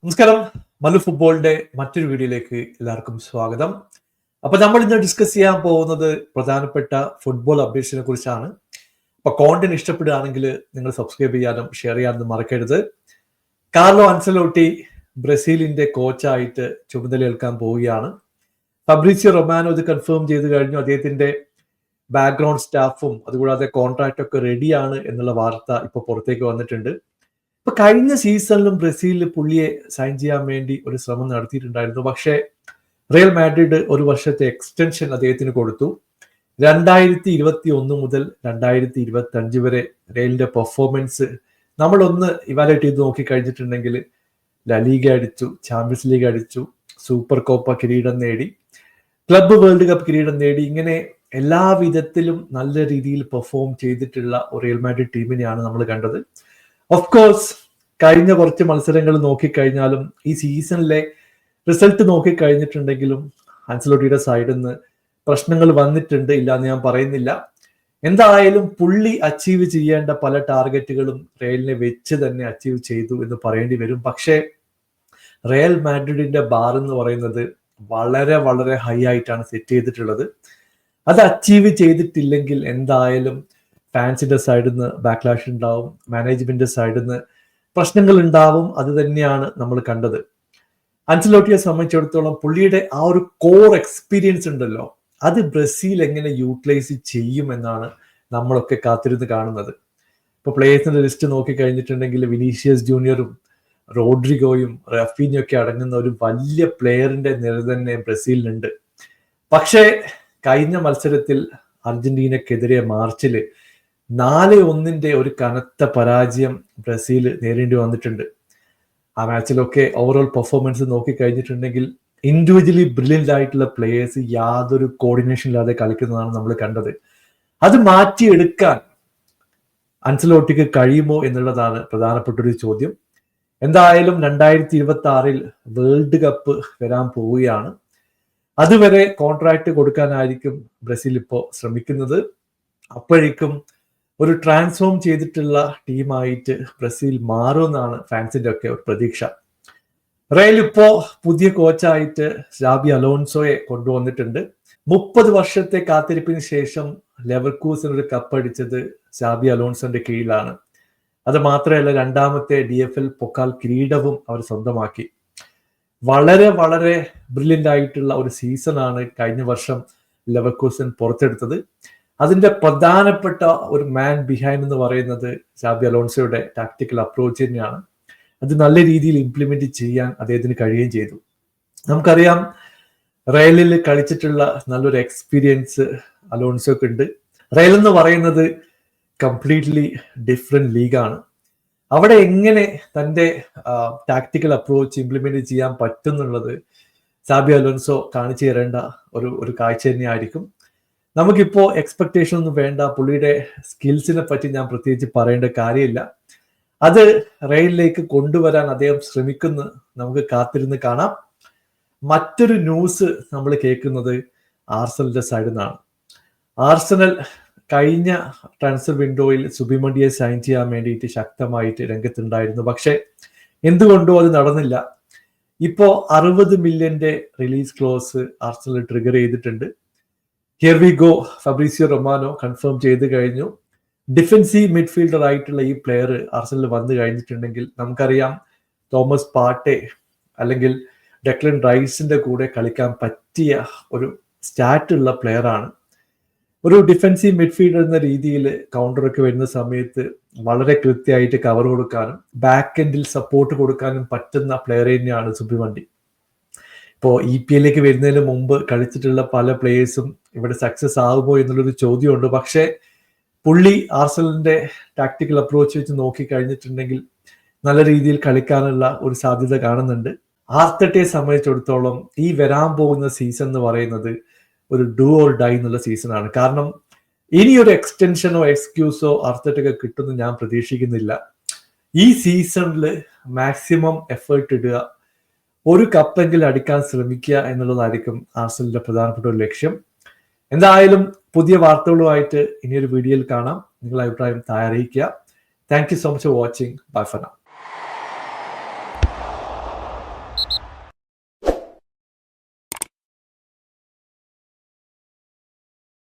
നമസ്കാരം. മല്ലു ഫുട്ബോളിന്റെ മറ്റൊരു വീഡിയോയിലേക്ക് എല്ലാവർക്കും സ്വാഗതം. അപ്പൊ നമ്മൾ ഇന്ന് ഡിസ്കസ് ചെയ്യാൻ പോകുന്നത് പ്രധാനപ്പെട്ട ഫുട്ബോൾ അപ്ഡേഷനെ കുറിച്ചാണ്. അപ്പൊ കോണ്ടന്റ് ഇഷ്ടപ്പെടുകയാണെങ്കിൽ നിങ്ങൾ സബ്സ്ക്രൈബ് ചെയ്യാനും ഷെയർ ചെയ്യാനും മറക്കരുത്. കാർലോ അൻസലോട്ടി ബ്രസീലിന്റെ കോച്ചായിട്ട് ചുമതലയേൽക്കാൻ പോവുകയാണ്. ഫബ്രീസിയോ റൊമാനോ ഇത് കൺഫേം ചെയ്ത് കഴിഞ്ഞു. അദ്ദേഹത്തിന്റെ ബാക്ക്ഗ്രൗണ്ട് സ്റ്റാഫും അതുകൂടാതെ കോൺട്രാക്ട് ഒക്കെ റെഡിയാണ് എന്നുള്ള വാർത്ത ഇപ്പൊ പുറത്തേക്ക് വന്നിട്ടുണ്ട്. ഇപ്പൊ കഴിഞ്ഞ സീസണിലും ബ്രസീലിൽ പുള്ളിയെ സൈൻ ചെയ്യാൻ വേണ്ടി ഒരു ശ്രമം നടത്തിയിട്ടുണ്ടായിരുന്നു. പക്ഷേ റിയൽ മാഡ്രിഡ് ഒരു വർഷത്തെ എക്സ്റ്റൻഷൻ അദ്ദേഹത്തിന് കൊടുത്തു. 2021 മുതൽ 2025 വരെ റയലിന്റെ പെർഫോമൻസ് നമ്മളൊന്ന് ഇവാലുവേറ്റ് ചെയ്ത് നോക്കി കഴിഞ്ഞിട്ടുണ്ടെങ്കിൽ ലലീഗ അടിച്ചു, ചാമ്പ്യൻസ് ലീഗ് അടിച്ചു, സൂപ്പർ കോപ്പ കിരീടം നേടി, ക്ലബ്ബ് വേൾഡ് കപ്പ് കിരീടം നേടി. ഇങ്ങനെ എല്ലാ വിധത്തിലും നല്ല രീതിയിൽ പെർഫോം ചെയ്തിട്ടുള്ള ഒരു റിയൽ മാഡ്രിഡ് ടീമിനെയാണ് നമ്മൾ കണ്ടത്. ഓഫ് കോഴ്സ് കഴിഞ്ഞ കുറച്ച് മത്സരങ്ങൾ നോക്കിക്കഴിഞ്ഞാലും ഈ സീസണിലെ റിസൾട്ട് നോക്കിക്കഴിഞ്ഞിട്ടുണ്ടെങ്കിലും അൻസലോട്ടിയുടെ സൈഡിൽ നിന്ന് പ്രശ്നങ്ങൾ വന്നിട്ടുണ്ട്, ഇല്ലാന്ന് ഞാൻ പറയുന്നില്ല. എന്തായാലും പുള്ളി അച്ചീവ് ചെയ്യേണ്ട പല ടാർഗറ്റുകളും റയലിനെ വെച്ച് തന്നെ അച്ചീവ് ചെയ്തു എന്ന് പറയേണ്ടി വരും. പക്ഷേ റയൽ മാഡ്രിഡിന്റെ ബാർ എന്ന് പറയുന്നത് വളരെ വളരെ ഹൈ ആയിട്ടാണ് സെറ്റ് ചെയ്തിട്ടുള്ളത്. അത് അച്ചീവ് ചെയ്തിട്ടില്ലെങ്കിൽ എന്തായാലും ഫാൻസിന്റെ സൈഡിൽ നിന്ന് ബാക്ക്ലാഷ് ഉണ്ടാവും, മാനേജ്മെന്റിന്റെ സൈഡിൽ നിന്ന് പ്രശ്നങ്ങൾ ഉണ്ടാവും. അത് തന്നെയാണ് നമ്മൾ കണ്ടത്. അൻസലോട്ടിയെ സംബന്ധിച്ചിടത്തോളം പുള്ളിയുടെ ആ ഒരു കോർ എക്സ്പീരിയൻസ് ഉണ്ടല്ലോ, അത് ബ്രസീൽ എങ്ങനെ യൂട്ടിലൈസ് ചെയ്യുമെന്നാണ് നമ്മളൊക്കെ കാത്തിരുന്ന് കാണുന്നത്. ഇപ്പൊ പ്ലേയേഴ്സിന്റെ ലിസ്റ്റ് നോക്കി കഴിഞ്ഞിട്ടുണ്ടെങ്കിൽ വിനീഷ്യസ് ജൂനിയറും റോഡ്രിഗോയും റഫീനിയൊക്കെ അടങ്ങുന്ന ഒരു വലിയ പ്ലെയറിന്റെ നിര തന്നെ ബ്രസീലിനുണ്ട്. പക്ഷേ കഴിഞ്ഞ മത്സരത്തിൽ അർജന്റീനക്കെതിരെ മാർച്ചിൽ 4-1 ഒരു കനത്ത പരാജയം ബ്രസീൽ നേരിടേണ്ടി വന്നിട്ടുണ്ട്. ആ മാച്ചിലൊക്കെ ഓവറോൾ പെർഫോമൻസ് നോക്കി കഴിഞ്ഞിട്ടുണ്ടെങ്കിൽ ഇൻഡിവിജ്വലി ബ്രില്യൻ്റ് ആയിട്ടുള്ള പ്ലേയേഴ്സ് യാതൊരു കോർഡിനേഷൻ ഇല്ലാതെ കളിക്കുന്നതാണ് നമ്മൾ കണ്ടത്. അത് മാറ്റിയെടുക്കാൻ അൻസലോട്ടിക്ക് കഴിയുമോ എന്നുള്ളതാണ് പ്രധാനപ്പെട്ട ഒരു ചോദ്യം. എന്തായാലും 2026 വേൾഡ് കപ്പ് വരാൻ പോവുകയാണ്. അതുവരെ കോൺട്രാക്ട് കൊടുക്കാനായിരിക്കും ബ്രസീൽ ഇപ്പോൾ ശ്രമിക്കുന്നത്. അപ്പോഴേക്കും ഒരു ട്രാൻസ്ഫോം ചെയ്തിട്ടുള്ള ടീമായിട്ട് ബ്രസീൽ മാറുമെന്നാണ് ഫാൻസിന്റെ ഒക്കെ ഒരു പ്രതീക്ഷ. റയൽ ഇപ്പോ പുതിയ കോച്ചായിട്ട് ഷാബി അലോൺസോയെ കൊണ്ടുവന്നിട്ടുണ്ട്. 30 വർഷത്തെ കാത്തിരിപ്പിന് ശേഷം ലെവർകൂസൻ ഒരു കപ്പടിച്ചത് ഷാബി അലോൺസോന്റെ കീഴിലാണ്. അത് മാത്രമല്ല, രണ്ടാമത്തെ DFL പൊക്കാൽ കിരീടവും അവർ സ്വന്തമാക്കി. വളരെ വളരെ ബ്രില്യൻ്റ് ആയിട്ടുള്ള ഒരു സീസണാണ് കഴിഞ്ഞ വർഷം ലെവർകൂസൻ പുറത്തെടുത്തത്. അതിന്റെ പ്രധാനപ്പെട്ട ഒരു മാൻ ബിഹൈൻഡ് എന്ന് പറയുന്നത് ഷാബി അലോൺസോയുടെ ടാക്ടിക്കൽ അപ്രോച്ച് തന്നെയാണ്. അത് നല്ല രീതിയിൽ ഇംപ്ലിമെന്റ് ചെയ്യാൻ അദ്ദേഹത്തിന് കഴിയുകയും ചെയ്തു. നമുക്കറിയാം, റയലിൽ കളിച്ചിട്ടുള്ള നല്ലൊരു എക്സ്പീരിയൻസ് അലോൺസോക്ക് ഉണ്ട്. റയൽ എന്ന് പറയുന്നത് കംപ്ലീറ്റ്ലി ഡിഫറെന്റ് ലീഗാണ്. അവിടെ എങ്ങനെ തൻ്റെ ടാക്ടിക്കൽ അപ്രോച്ച് ഇംപ്ലിമെന്റ് ചെയ്യാൻ പറ്റും എന്നുള്ളത് ഷാബി അലോൺസോ കാണിച്ചു തരേണ്ട ഒരു കാഴ്ച തന്നെയായിരിക്കും. നമുക്കിപ്പോ എക്സ്പെക്ടേഷൻ ഒന്നും വേണ്ട. പുള്ളിയുടെ സ്കിൽസിനെ പറ്റി ഞാൻ പ്രത്യേകിച്ച് പറയേണ്ട കാര്യമില്ല. അത് റയലിലേക്ക് കൊണ്ടുവരാൻ അദ്ദേഹം ശ്രമിക്കുന്നു. നമുക്ക് കാത്തിരുന്ന് കാണാം. മറ്റൊരു ന്യൂസ് നമ്മൾ കേൾക്കുന്നത് ആർസണലിന്റെ സൈഡിൽ നിന്നാണ്. ആർസണൽ കഴിഞ്ഞ ട്രാൻസ്ഫർ വിൻഡോയിൽ സുബിമണ്ടിയെ സൈൻ ചെയ്യാൻ വേണ്ടിയിട്ട് ശക്തമായിട്ട് രംഗത്തുണ്ടായിരുന്നു. പക്ഷെ എന്തുകൊണ്ടോ അത് നടന്നില്ല. ഇപ്പോ 60 മില്യന്റെ റിലീസ് ക്ലോസ് ആർസണൽ ട്രിഗർ ചെയ്തിട്ടുണ്ട്. Here we go, Fabricio Romano confirm ചെയ്ത് കഴിഞ്ഞു. ഡിഫൻസീവ് മിഡ്ഫീൽഡർ ആയിട്ടുള്ള ഈ പ്ലെയർ ആർസണലിൽ വന്നു കഴിഞ്ഞിട്ടുണ്ടെങ്കിൽ നമുക്കറിയാം, തോമസ് പാർട്ടെ അല്ലെങ്കിൽ ഡെക്ലൻ റൈസിന്റെ കൂടെ കളിക്കാൻ പറ്റിയ ഒരു സ്റ്റാറ്റ് ഉള്ള പ്ലെയർ ആണ്. ഒരു ഡിഫൻസീവ് മിഡ്ഫീൽഡർ എന്ന രീതിയിൽ കൗണ്ടറൊക്കെ വരുന്ന സമയത്ത് വളരെ കൃത്യമായിട്ട് കവർ കൊടുക്കാനും ബാക്ക് എൻഡിൽ സപ്പോർട്ട് കൊടുക്കാനും പറ്റുന്ന പ്ലെയർ തന്നെയാണ് സുബിമണ്ടി. ഇപ്പോൾ EPL വരുന്നതിന് മുമ്പ് കളിച്ചിട്ടുള്ള പല പ്ലേയേഴ്സും ഇവിടെ സക്സസ് ആകുമോ എന്നുള്ളൊരു ചോദ്യമുണ്ട്. പക്ഷേ പുള്ളി ആർസണലിന്റെ ടാക്ടിക്കൽ അപ്രോച്ച് വെച്ച് നോക്കി കഴിഞ്ഞിട്ടുണ്ടെങ്കിൽ നല്ല രീതിയിൽ കളിക്കാനുള്ള ഒരു സാധ്യത കാണുന്നുണ്ട്. ആർട്ടറ്റയെ സംബന്ധിച്ചിടത്തോളം ഈ വരാൻ പോകുന്ന സീസൺ എന്ന് പറയുന്നത് ഒരു ഡു ഓർ ഡൈ എന്നുള്ള സീസണാണ്. കാരണം ഇനിയൊരു എക്സ്റ്റൻഷനോ എക്സ്ക്യൂസോ ആർട്ടറ്റയ്ക്ക് കിട്ടുമെന്ന് ഞാൻ പ്രതീക്ഷിക്കുന്നില്ല. ഈ സീസണിൽ മാക്സിമം എഫേർട്ട് ഇടുക, ഒരു കപ്പെങ്കിലും അടിക്കാൻ ശ്രമിക്കുക എന്നുള്ളതായിരിക്കും ആർസണലിന്റെ പ്രധാനപ്പെട്ട ഒരു ലക്ഷ്യം. എന്തായാലും പുതിയ വാർത്തകളുമായിട്ട് ഇനിയൊരു വീഡിയോയിൽ കാണാം. നിങ്ങളുടെ അഭിപ്രായം താഴെ അറിയിക്കുക. Thank you so much for watching. Bye for now.